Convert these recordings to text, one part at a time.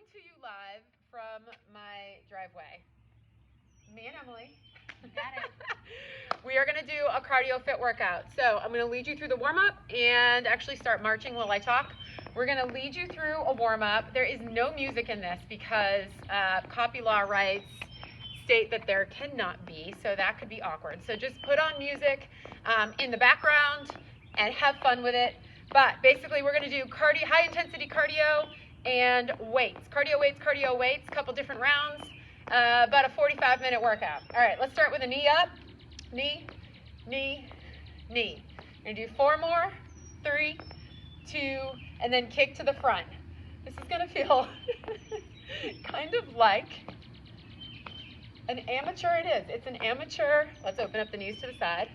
coming to you live from my driveway. Me and Emily. You got it. We are going to do a cardio fit workout. So I'm going to lead you through the warm-up and actually start marching while I talk. We're going to lead you through a warm-up. There is no music in this because copy law rights state that there cannot be, so that could be awkward. So just put on music in the background and have fun with it. But basically we're going to do high intensity cardio and weights. Cardio weights, couple different rounds. About a 45-minute workout. All right, let's start with a knee up. Knee, knee, knee. We're gonna do 4 more, 3, 2, and then kick to the front. This is gonna feel kind of like an amateur. It is. It's an amateur. Let's open up the knees to the side.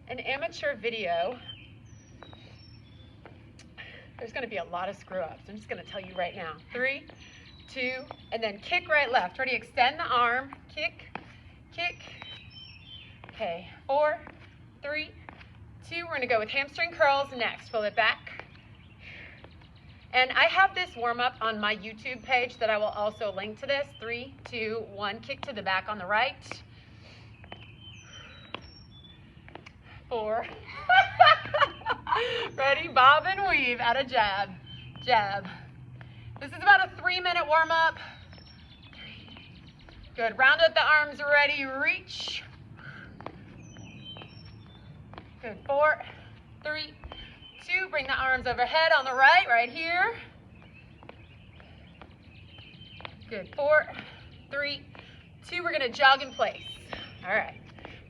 An amateur video. There's gonna be a lot of screw ups. I'm just gonna tell you right now. 3, 2, and then kick right, left. Ready? Extend the arm. Kick, kick. Okay, 4, 3, 2. We're gonna go with hamstring curls next. Pull it back. And I have this warm up on my YouTube page that I will also link to this. 3, 2, 1. Kick to the back on the right. 4. Ready? Bob and weave. Add a jab. Jab. This is about a 3-minute warm up. Good. Round up the arms. Ready? Reach. Good. 4, 3, 2. Bring the arms overhead on the right, right here. Good. 4, 3, 2. We're going to jog in place. All right.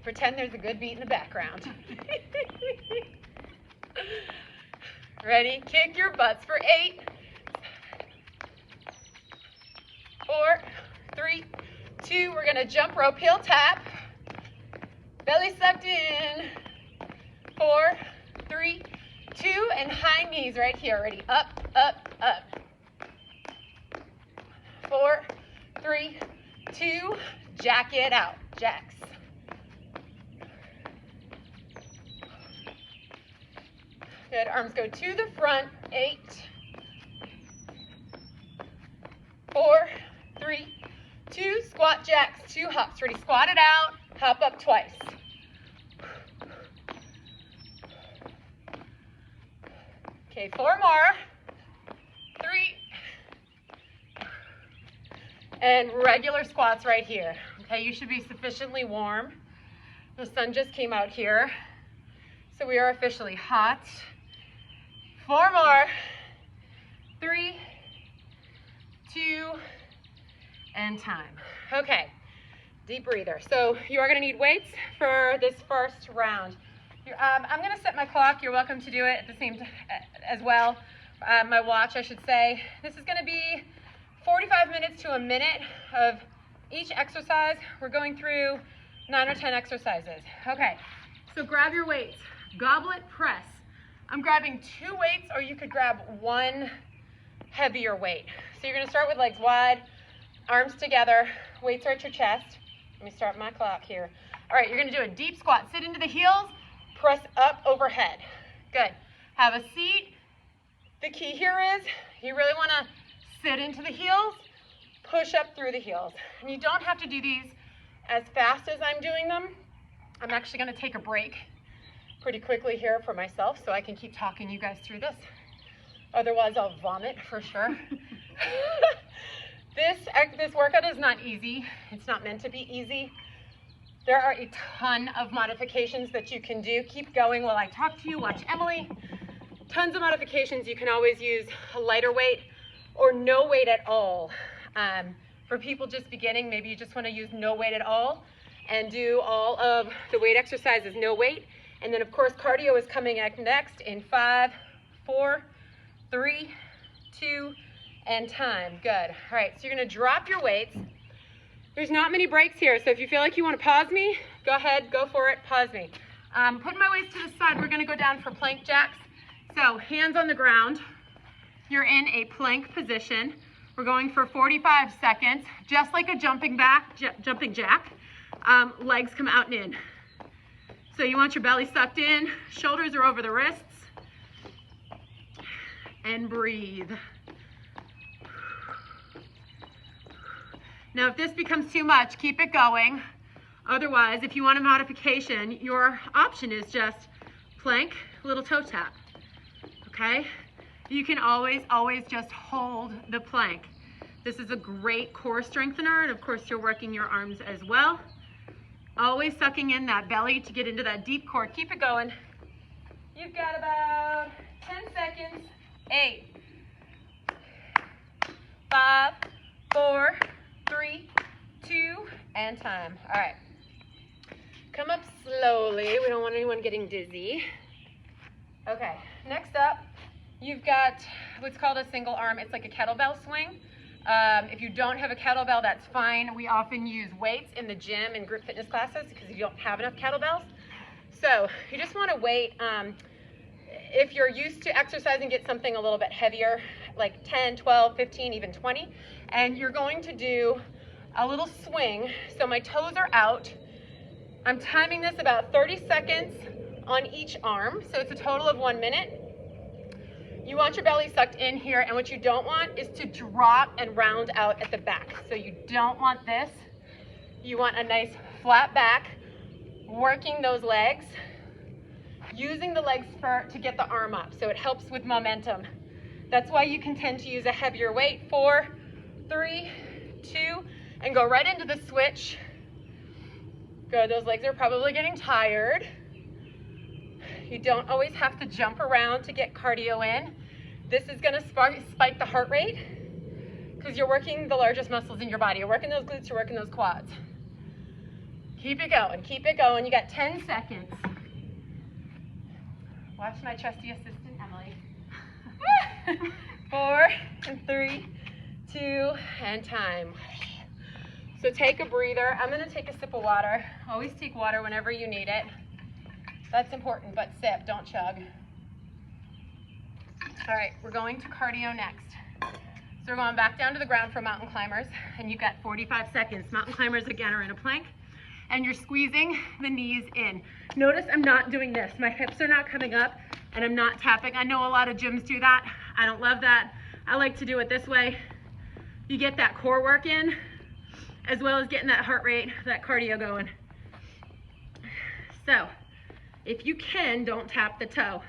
Pretend there's a good beat in the background. Ready? Kick your butts for 8, 4, 3, 2. We're going to jump rope, heel tap. Belly sucked in. 4, 3, 2, and high knees right here. Ready? Up, up, up. 4, 3, 2. Jack it out. Jacks. Good. Arms go to the front. 8, 4, 3, 2. Squat jacks. 2 hops. Ready? Squat it out. Hop up twice. Okay, 4 more. 3. And regular squats right here. Okay, you should be sufficiently warm. The sun just came out here, so we are officially hot. 4 more. 3, 2, and time. Okay, deep breather. So you are going to need weights for this first round. I'm going to set my clock. You're welcome to do it at the same time as well. My watch, I should say. This is going to be 45 minutes to a minute of each exercise. We're going through 9 or 10 exercises. Okay, so grab your weights. Goblet press. I'm grabbing 2 weights, or you could grab 1 heavier weight. So you're going to start with legs wide, arms together, weights are at your chest. Let me start my clock here. All right, you're going to do a deep squat. Sit into the heels. Press up overhead. Good. Have a seat. The key here is you really want to sit into the heels, push up through the heels. And you don't have to do these as fast as I'm doing them. I'm actually going to take a break pretty quickly here for myself so I can keep talking you guys through this. Otherwise, I'll vomit for sure. This workout is not easy. It's not meant to be easy. There are a ton of modifications that you can do. Keep going while I talk to you. Watch Emily. Tons of modifications. You can always use a lighter weight or no weight at all. For people just beginning, maybe you just want to use no weight at all and do all of the weight exercises no weight. And then, of course, cardio is coming up next in 5, 4, 3, 2, and time. Good. All right, so you're going to drop your weights. There's not many breaks here, so if you feel like you want to pause me, go ahead, go for it, pause me. Putting my weights to the side, we're going to go down for plank jacks. So hands on the ground. You're in a plank position. We're going for 45 seconds, just like a jumping jack. Legs come out and in. So you want your belly sucked in, shoulders are over the wrists, and breathe. Now, if this becomes too much, keep it going. Otherwise, if you want a modification, your option is just plank, little toe tap, okay? You can always just hold the plank. This is a great core strengthener, and of course, you're working your arms as well. Always sucking in that belly to get into that deep core. Keep it going. You've got about 10 seconds. 8, 5, 4, 3, 2, and time. All right. Come up slowly. We don't want anyone getting dizzy. Okay, next up, you've got what's called a single arm. It's like a kettlebell swing. If you don't have a kettlebell, that's fine. We often use weights in the gym and group fitness classes because you don't have enough kettlebells. So you just want to wait. If you're used to exercising, get something a little bit heavier, like 10, 12, 15, even 20. And you're going to do a little swing. So my toes are out. I'm timing this about 30 seconds on each arm. So it's a total of 1 minute. You want your belly sucked in here, and what you don't want is to drop and round out at the back. So you don't want this. You want a nice flat back, working those legs, using the leg spur to get the arm up. So it helps with momentum. That's why you can tend to use a heavier weight. 4, 3, 2, and go right into the switch. Good, those legs are probably getting tired. You don't always have to jump around to get cardio in. This is gonna spike the heart rate because you're working the largest muscles in your body. You're working those glutes, you're working those quads. Keep it going, keep it going. You got 10 seconds. Watch my trusty assistant, Emily. 4, and 3, 2, and time. So take a breather. I'm gonna take a sip of water. Always take water whenever you need it. That's important, but sip, don't chug. All right, we're going to cardio next. So we're going back down to the ground for mountain climbers, and you've got 45 seconds. Mountain climbers, again, are in a plank, and you're squeezing the knees in. Notice I'm not doing this. My hips are not coming up, and I'm not tapping. I know a lot of gyms do that. I don't love that. I like to do it this way. You get that core work in, as well as getting that heart rate, that cardio going. So, if you can, don't tap the toe.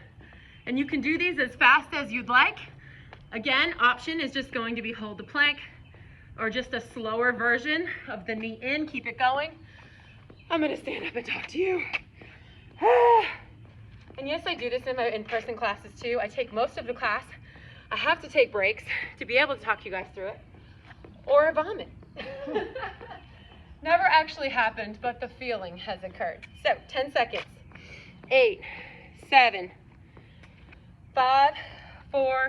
And you can do these as fast as you'd like. Again, option is just going to be hold the plank, or just a slower version of the knee in. Keep it going. I'm gonna stand up and talk to you. And yes, I do this in my in-person classes too. I take most of the class. I have to take breaks to be able to talk you guys through it, or vomit. Never actually happened, but the feeling has occurred. So 10 seconds. 8, 7, 5, 4,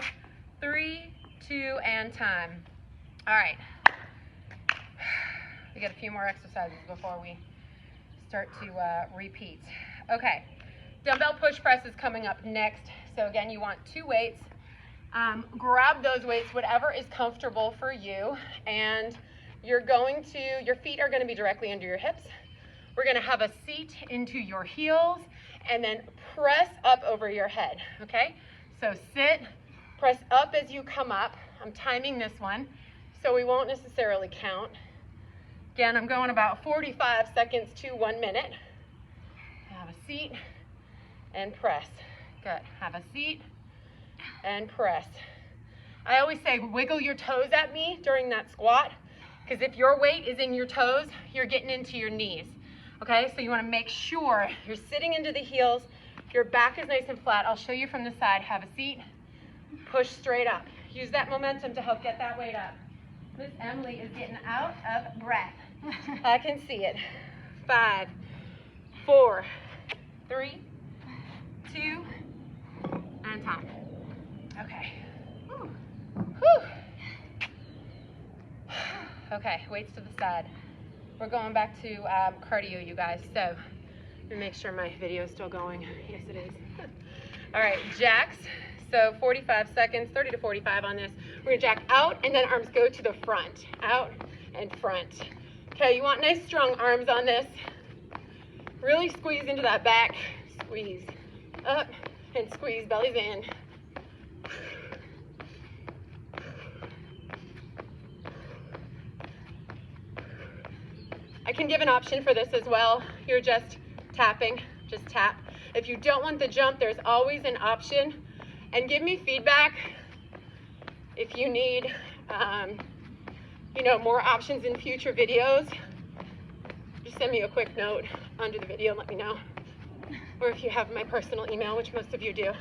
3, 2, and time. All right. We got a few more exercises before we start to repeat. Okay. Dumbbell push press is coming up next. So again, you want 2 weights. Grab those weights, whatever is comfortable for you, and your feet are going to be directly under your hips. We're going to have a seat into your heels, and then press up over your head, okay? So sit, press up as you come up. I'm timing this one, so we won't necessarily count. Again, I'm going about 45 seconds to 1 minute. Have a seat and press. Good. Have a seat and press. I always say wiggle your toes at me during that squat, because if your weight is in your toes, you're getting into your knees. Okay, so you want to make sure you're sitting into the heels, your back is nice and flat. I'll show you from the side. Have a seat, push straight up. Use that momentum to help get that weight up. Miss Emily is getting out of breath. I can see it. 5, 4, 3, 2, and time. Okay. Whew. Okay, weights to the side. We're going back to cardio, you guys. So, let me make sure my video is still going. Yes, it is. All right, jacks. So 45 seconds, 30 to 45 on this. We're gonna jack out, and then arms go to the front. Out and front. Okay, you want nice strong arms on this. Really squeeze into that back. Squeeze up and squeeze, bellies in. can give an option for this as well. You're just tapping, just tap. If you don't want the jump, there's always an option. And give me feedback if you need, you know, more options in future videos. Just send me a quick note under the video and let me know. Or if you have my personal email, which most of you do.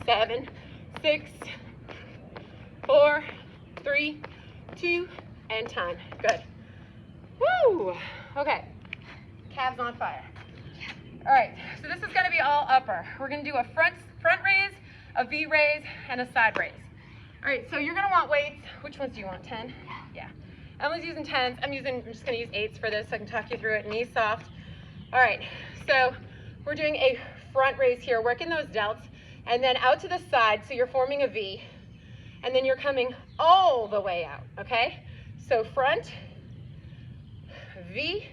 7, 6, 4, 3, 2, and time. Good. Woo! Okay. Calves on fire. All right, so this is gonna be all upper. We're gonna do a front raise, a V raise, and a side raise. All right, so you're gonna want weights. Which ones do you want, 10? Yeah. Emily's using 10s. I'm just gonna use 8s for this so I can talk you through it. Knees soft. All right, so we're doing a front raise here, working those delts, and then out to the side, so you're forming a V, and then you're coming all the way out, okay? So front, V,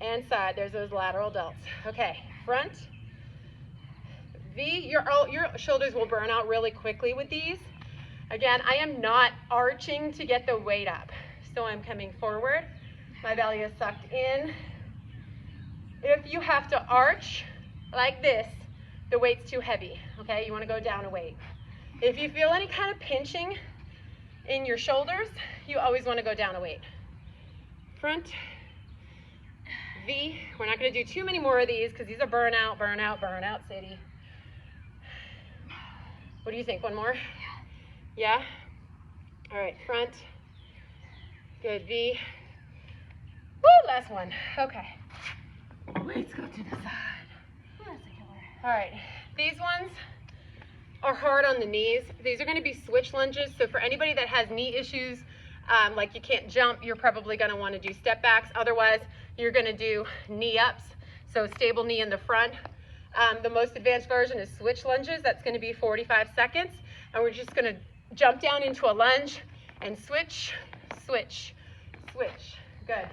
and side. There's those lateral delts. Okay, front, V. Your shoulders will burn out really quickly with these. Again, I am not arching to get the weight up. So I'm coming forward. My belly is sucked in. If you have to arch like this, the weight's too heavy, okay? You wanna go down a weight. If you feel any kind of pinching in your shoulders, you always wanna go down a weight. Front, V. We're not gonna do too many more of these because these are burnout, burnout, burnout city. What do you think? One more? Yeah? All right, front. Good, V. Woo, last one. Okay. Weights go to the side. All right, these ones are hard on the knees. These are gonna be switch lunges. So for anybody that has knee issues, like you can't jump, you're probably gonna wanna do step backs. Otherwise, you're gonna do knee ups. So stable knee in the front. The most advanced version is switch lunges. That's gonna be 45 seconds. And we're just gonna jump down into a lunge and switch, switch, switch. Good.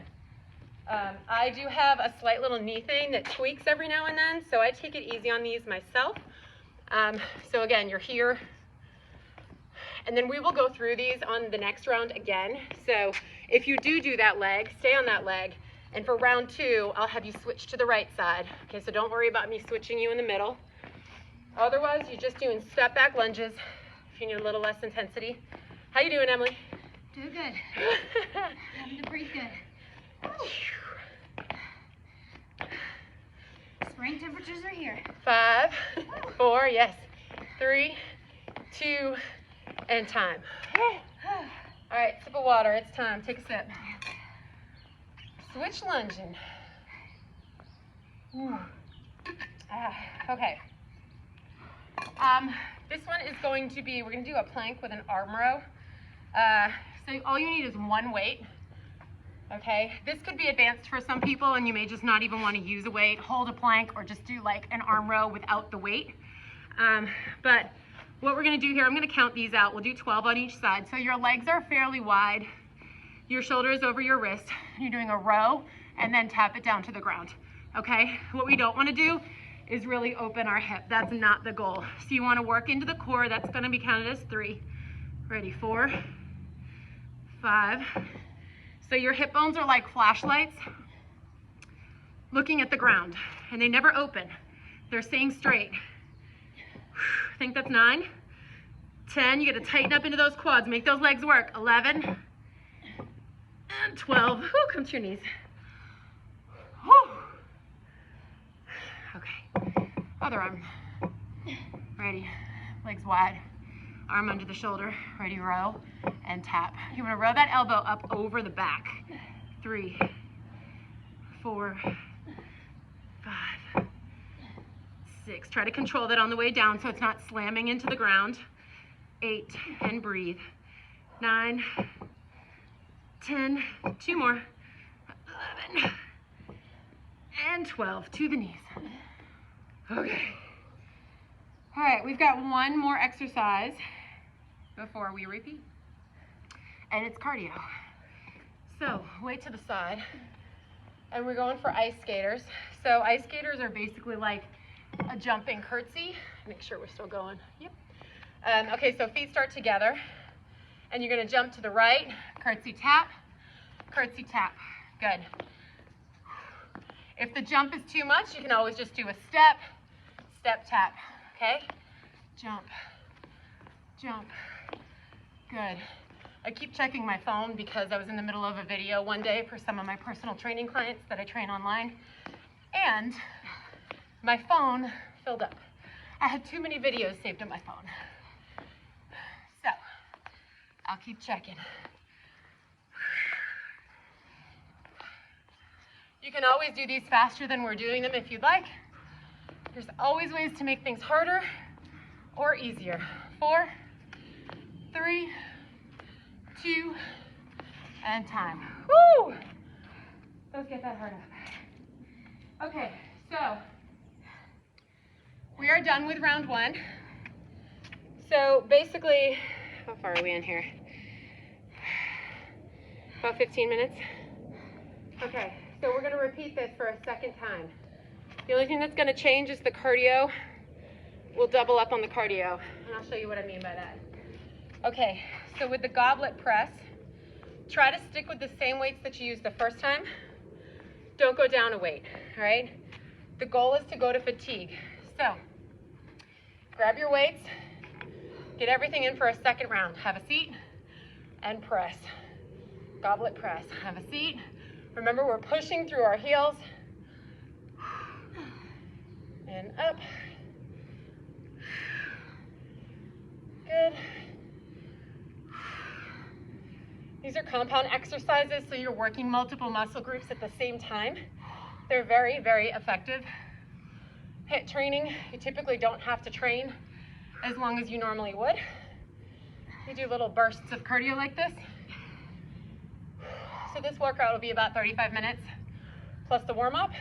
I do have a slight little knee thing that tweaks every now and then, so I take it easy on these myself. So again, you're here. And then we will go through these on the next round again. So if you do that leg, stay on that leg. And for round 2, I'll have you switch to the right side. Okay, so don't worry about me switching you in the middle. Otherwise, you're just doing step back lunges if you need a little less intensity. How you doing, Emily? Doing good. Having to breathe good. Spring temperatures are here. 5, 4, yes. 3, 2, and time. All right, sip of water. It's time. Take a sip. Switch lunging. Okay. This one is going to be, we're going to do a plank with an arm row. So all you need is one weight. Okay, this could be advanced for some people and you may just not even want to use a weight, hold a plank, or just do like an arm row without the weight. But what we're going to do here, I'm going to count these out. We'll do 12 on each side. So your legs are fairly wide. Your shoulder is over your wrist. You're doing a row and then tap it down to the ground. Okay, what we don't want to do is really open our hip. That's not the goal. So you want to work into the core. That's going to be counted as 3. Ready, 4, 5. So your hip bones are like flashlights looking at the ground, and they never open. They're staying straight. I think that's 9. 10, you got to tighten up into those quads, make those legs work. 11 and 12. Whew, come to your knees. Whew. Okay, other arm. Ready, legs wide. Arm under the shoulder, ready, row, and tap. You want to row that elbow up over the back. 3, 4, 5, 6. Try to control that on the way down so it's not slamming into the ground. 8, and breathe. 9, 10, 2 more. 11, and 12, to the knees. Okay. All right, we've got one more exercise before we repeat, and it's cardio. So weight to the side, and we're going for ice skaters. So ice skaters are basically like a jumping curtsy. Make sure we're still going. Yep. Okay, so feet start together, and you're gonna jump to the right, curtsy tap, curtsy tap. Good. If the jump is too much, you can always just do a step, step tap, okay? Jump, jump. Good. I keep checking my phone because I was in the middle of a video one day for some of my personal training clients that I train online, and my phone filled up. I had too many videos saved on my phone. So, I'll keep checking. You can always do these faster than we're doing them if you'd like. There's always ways to make things harder or easier. 4, 3, 2, and time. Woo! Let's get that hard up. Okay, so we are done with round 1. So basically, how far are we in here? About 15 minutes? Okay, so we're gonna repeat this for a second time. The only thing that's gonna change is the cardio. We'll double up on the cardio, and I'll show you what I mean by that. Okay, so with the goblet press, try to stick with the same weights that you used the first time. Don't go down a weight, all right? The goal is to go to fatigue. So, grab your weights, get everything in for a second round. Have a seat and press. Goblet press, have a seat. Remember, we're pushing through our heels. And up. Good. These are compound exercises, so you're working multiple muscle groups at the same time. They're very, very effective. HIIT training, you typically don't have to train as long as you normally would. You do little bursts of cardio like this. So this workout will be about 35 minutes plus the warm-up.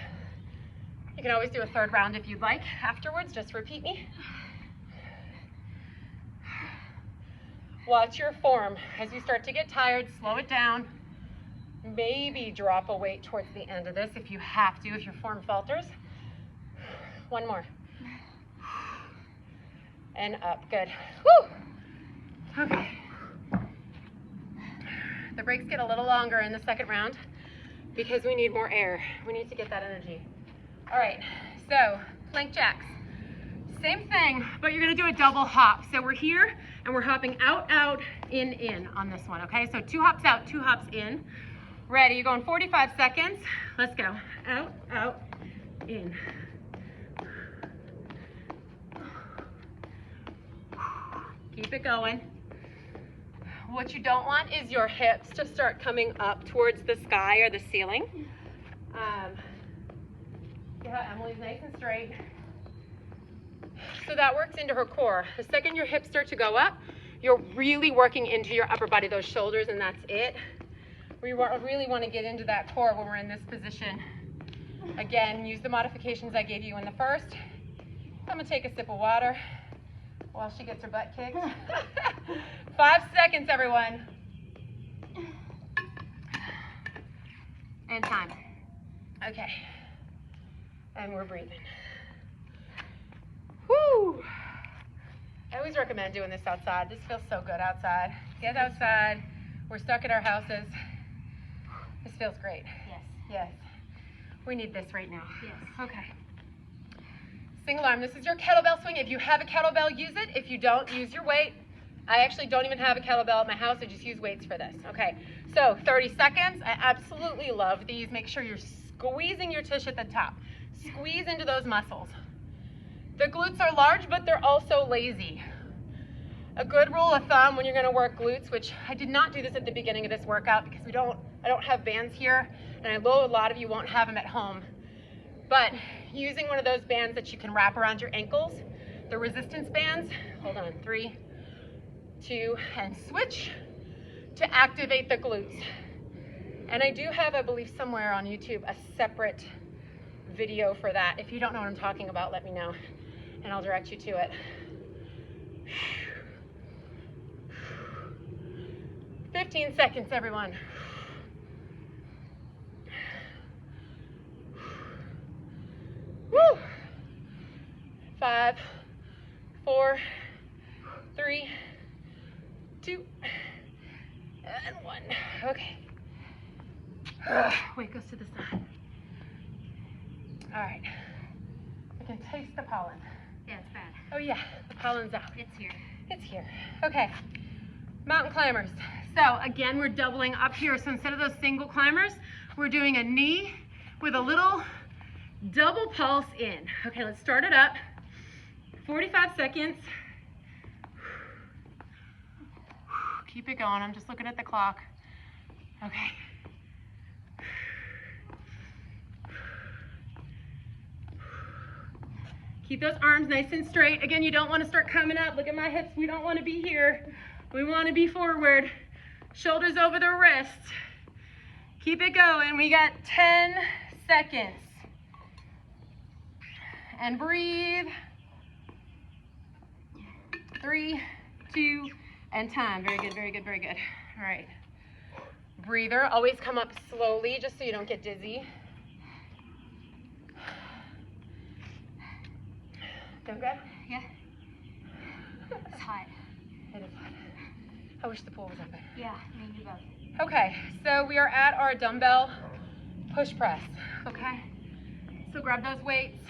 You can always do a third round if you'd like afterwards, just repeat me. Watch your form. As you start to get tired, slow it down. Maybe drop a weight towards the end of this if you have to, if your form falters. One more. And up, good. Woo! Okay. The breaks get a little longer in the second round because we need more air. We need to get that energy. All right, so plank jacks. Same thing, but you're gonna do a double hop. So we're here and we're hopping out, out, in on this one, okay? So 2 hops out, 2 hops in. Ready, you're going 45 seconds. Let's go. Out, out, in. Keep it going. What you don't want is your hips to start coming up towards the sky or the ceiling. See how Emily's nice and straight. So that works into her core. The second your hips start to go up, you're really working into your upper body, those shoulders, and that's it. We really want to get into that core when we're in this position. Again, use the modifications I gave you in the first. I'm gonna take a sip of water while she gets her butt kicked. 5 seconds, everyone. And time. Okay. And we're breathing. Woo! I always recommend doing this outside. This feels so good outside. Get outside. We're stuck at our houses. This feels great. Yes. Yes. We need this right now. Yes. Okay. Single arm. This is your kettlebell swing. If you have a kettlebell, use it. If you don't, use your weight. I actually don't even have a kettlebell at my house. I just use weights for this. Okay. So 30 seconds. I absolutely love these. Make sure you're squeezing your tush at the top. Squeeze into those muscles. The glutes are large, but they're also lazy. A good rule of thumb when you're going to work glutes, which I did not do this at the beginning of this workout because I don't have bands here, and I know a lot of you won't have them at home. But using one of those bands that you can wrap around your ankles, the resistance bands, hold on, 3, 2, and switch to activate the glutes. And I do have, I believe somewhere on YouTube, a separate video for that. If you don't know what I'm talking about, let me know, and I'll direct you to it. 15 seconds, everyone. Woo! 5, 4, 3, 2, and 1. Okay. Weight goes to the side. All right. I can taste the pollen. Yeah, it's bad. Oh yeah, the pollen's out. It's here. It's here. Okay, mountain climbers. So again, we're doubling up here. So instead of those single climbers, we're doing a knee with a little double pulse in. Okay, let's start it up. 45 seconds. Keep it going. I'm just looking at the clock. Okay. Keep those arms nice and straight. Again, you don't want to start coming up. Look at my hips. We don't want to be here. We want to be forward. Shoulders over the wrists. Keep it going. We got 10 seconds. And breathe. 3, 2, and time. Very good, very good, very good. All right. Breather. Always come up slowly just so you don't get dizzy. Feel good? Yeah. It's hot. It is hot. I wish the pool was open. Yeah, me and you both. Okay, so we are at our dumbbell push press, okay? So grab those weights.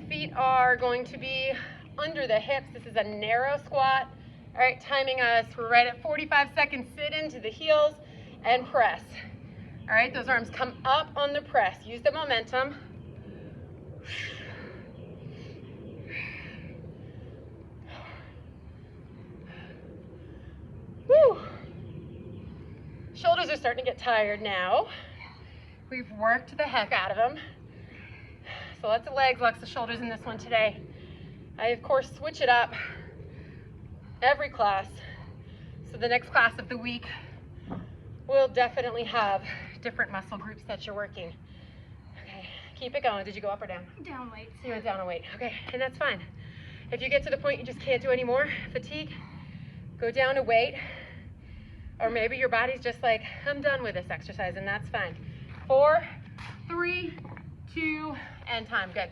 Feet are going to be under the hips. This is a narrow squat. All right, timing us. We're right at 45 seconds. Sit into the heels and press. All right, those arms come up on the press. Use the momentum. Woo. Shoulders are starting to get tired now. We've worked the heck out of them. So lots of legs, lots of shoulders in this one today. I, of course, switch it up every class. So the next class of the week will definitely have different muscle groups that you're working. Okay, keep it going. Did you go up or down? Down weights. You went down a weight. Okay, and that's fine. If you get to the point you just can't do anymore, fatigue, go down a weight. Or maybe your body's just like, I'm done with this exercise, and that's fine. 4, 3, 2, and time. Good.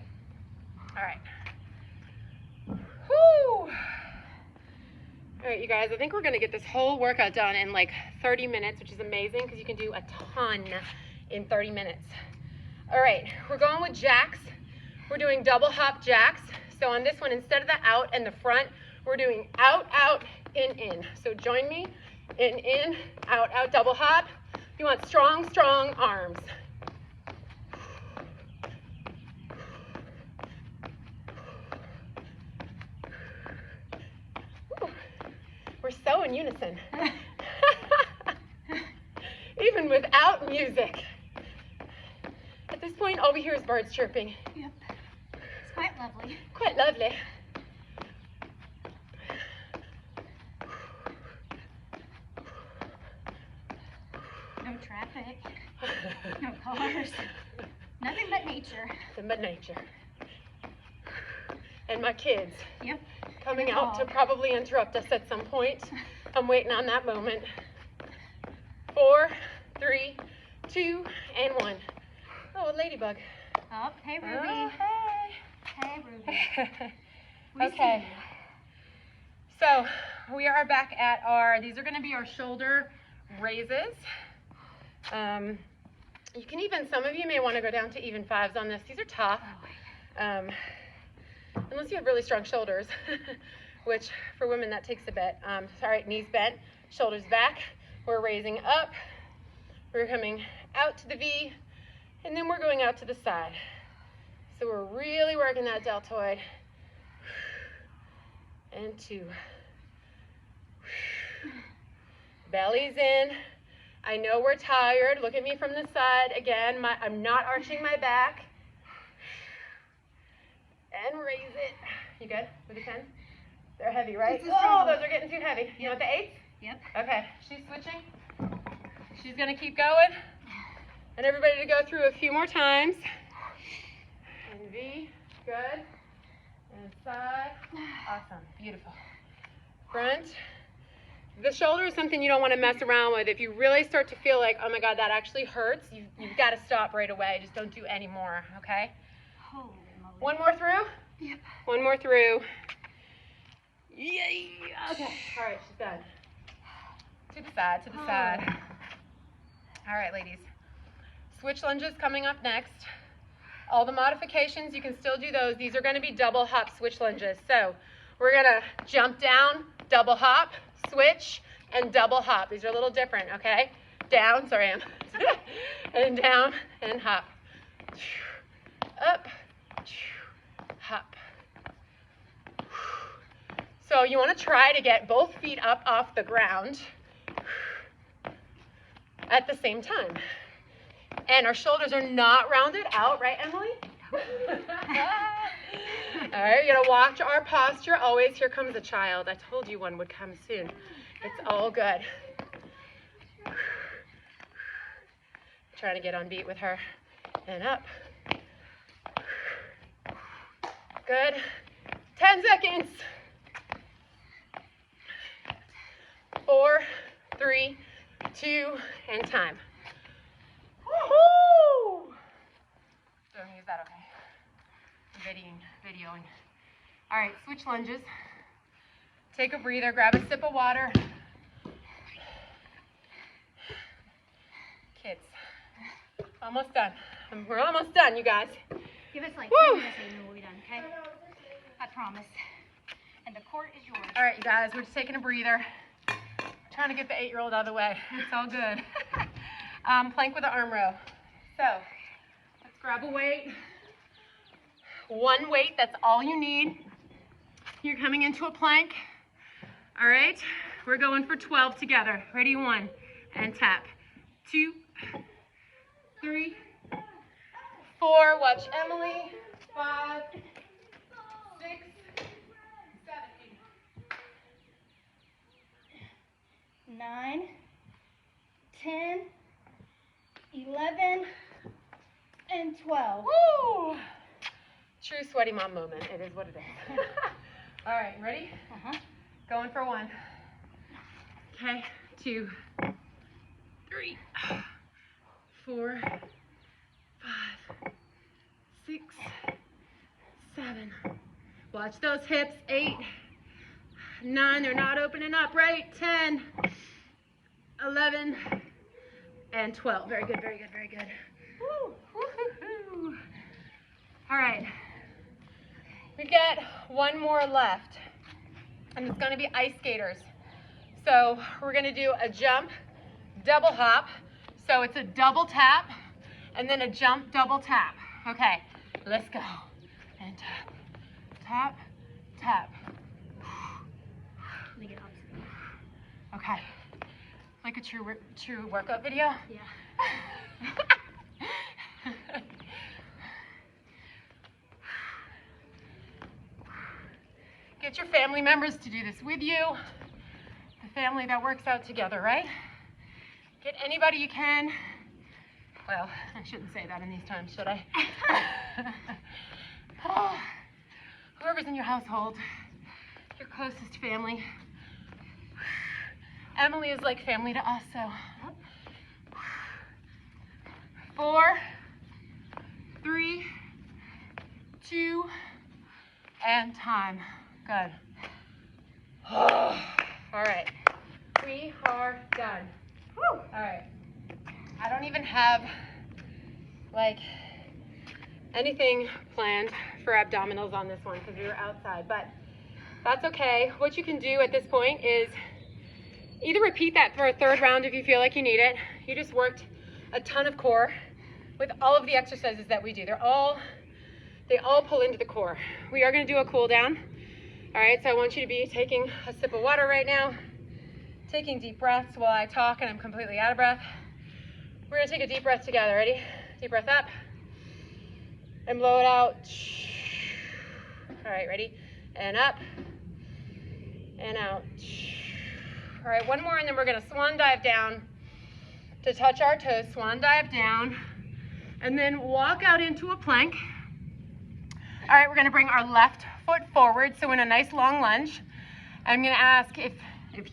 All right. Whew. All right, you guys, I think we're gonna get this whole workout done in like 30 minutes, which is amazing because you can do a ton in 30 minutes. All right, we're going with jacks. We're doing double hop jacks. So on this one, instead of the out and the front, we're doing out, out, in. So join me. In, out, out, double hop. You want strong, strong arms. Woo. We're so in unison. Even without music. At this point, all we hear is birds chirping. Yep. It's quite lovely. Quite lovely. No traffic. No cars. Nothing but nature. Nothing but nature. And my kids. Yep. Coming out to probably interrupt us at some point. I'm waiting on that moment. 4, 3, 2, and 1. Oh, a ladybug. Oh, hey, Ruby. Oh, Hey, Ruby. hey. We Okay. see you. So we are back at these are going to be our shoulder raises. You can even, some of you may want to go down to even 5s on this. These are tough. Unless you have really strong shoulders, which for women that takes a bit. All right, knees bent, shoulders back. We're raising up. We're coming out to the V, and then we're going out to the side. So we're really working that deltoid. And 2. Belly's in. I know we're tired. Look at me from the side. Again, I'm not arching my back. And raise it. You good with the 10s? They're heavy, right? Oh, those are getting too heavy. You want the 8s? Yep. Okay, she's switching. She's gonna keep going. And everybody to go through a few more times. And V, good. And side, awesome, beautiful. Front. The shoulder is something you don't want to mess around with. If you really start to feel like, oh my God, that actually hurts, you've got to stop right away. Just don't do any more, okay? Holy moly. One more through? Yep. One more through. Yay! Okay, all right, she's done. To the side, to the side. All right, ladies. Switch lunges coming up next. All the modifications, you can still do those. These are going to be double hop switch lunges. So we're going to jump down, double hop, switch, and double hop. These are a little different, okay? Down, sorry, and down, and hop. Up, hop. So you want to try to get both feet up off the ground at the same time. And our shoulders are not rounded out, right, Emily? All right, you're gonna watch our posture always. Here comes a child. I told you one would come soon. It's all good. Trying to get on beat with her. And up. Good. 10 seconds. 4, 3, 2, and time. Woo! Don't use that, okay? Videoing. All right, switch lunges. Take a breather, grab a sip of water. Kids, almost done. We're almost done, you guys. Give us like Woo! 10 minutes and then we'll be done, okay? I promise. And the court is yours. All right, you guys, we're just taking a breather. Trying to get the 8-year-old out of the way. It's all good. Plank with an arm row. So, let's grab a weight. One weight, that's all you need. You're coming into a plank. All right, we're going for 12 together. Ready, 1, and tap. 2, 3, 4, watch Emily. 5, 6, 7, 8. 9, 10, 11, and 12. Woo! True sweaty mom moment. It is what it is. All right, ready? Uh-huh. Going for 1. Okay, 2, 3, 4, 5, 6, 7. Watch those hips. 8, 9. They're not opening up, right? 10, 11, and 12. Very good, very good, very good. Woo! Woo-hoo-hoo. All right. We've got one more left, and it's going to be ice skaters. So we're going to do a jump, double hop. So it's a double tap, and then a jump, double tap. Okay, let's go. And tap, tap, tap. Let me get opposite. Okay. Like a true workout video? Yeah. Get your family members to do this with you. The family that works out together, right? Get anybody you can. Well, I shouldn't say that in these times, should I? Oh, whoever's in your household, your closest family. Emily is like family to us, so. 4, 3, 2, and time. Good. All right, we are done. Woo. All right, I don't even have like anything planned for abdominals on this one because we were outside, but that's okay. What you can do at this point is either repeat that for a 3rd round if you feel like you need it. You just worked a ton of core with all of the exercises that we do. They all pull into the core. We are going to do a cool down. All right, so I want you to be taking a sip of water right now, taking deep breaths while I talk and I'm completely out of breath. We're going to take a deep breath together. Ready? Deep breath up and blow it out. All right, ready? And up and out. All right, one more, and then we're going to swan dive down to touch our toes. Swan dive down, and then walk out into a plank. All right, we're going to bring our left foot forward, so in a nice long lunge. I'm going to ask if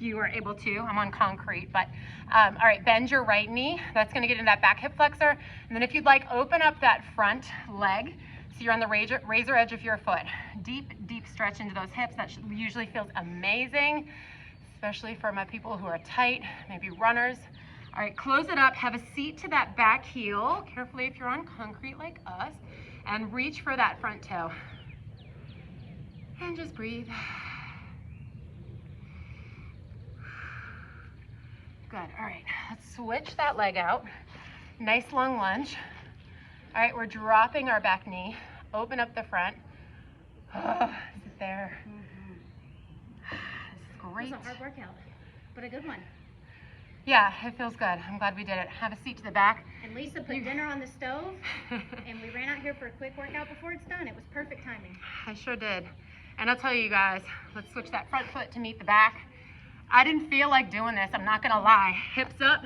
you are able to. I'm on concrete, but all right, bend your right knee. That's going to get into that back hip flexor, and then if you'd like, open up that front leg so you're on the razor edge of your foot. Deep, deep stretch into those hips. That usually feels amazing, especially for my people who are tight, maybe runners. All right, close it up. Have a seat to that back heel. Carefully if you're on concrete like us. And reach for that front toe. And just breathe. Good. All right, let's switch that leg out. Nice long lunge. All right, we're dropping our back knee. Open up the front. Sit there. This is great. It was a hard workout, but a good one. Yeah, it feels good. I'm glad we did it. Have a seat to the back. And Lisa put dinner on the stove, and we ran out here for a quick workout before it's done. It was perfect timing. I sure did. And I'll tell you guys, let's switch that front foot to meet the back. I didn't feel like doing this, I'm not gonna lie. Hips up,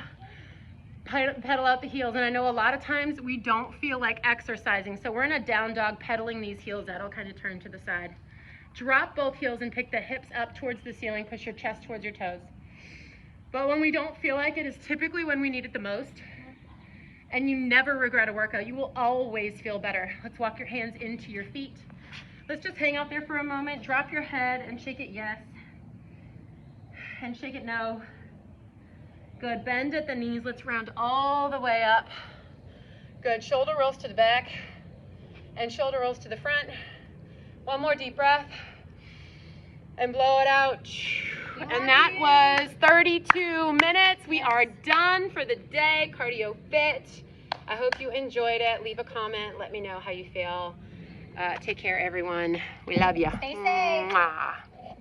pedal out the heels. And I know a lot of times we don't feel like exercising, so we're in a down dog pedaling these heels out. I'll kind of turn to the side. Drop both heels and pick the hips up towards the ceiling, push your chest towards your toes. But when we don't feel like it is typically when we need it the most. And you never regret a workout. You will always feel better. Let's walk your hands into your feet. Let's just hang out there for a moment. Drop your head and shake it yes. And shake it no. Good. Bend at the knees. Let's round all the way up. Good. Shoulder rolls to the back and shoulder rolls to the front. One more deep breath. And blow it out. And that was 32 minutes. We are done for the day. Cardio Fit. I hope you enjoyed it. Leave a comment. Let me know how you feel. Take care, everyone. We love you. Stay safe. Mwah.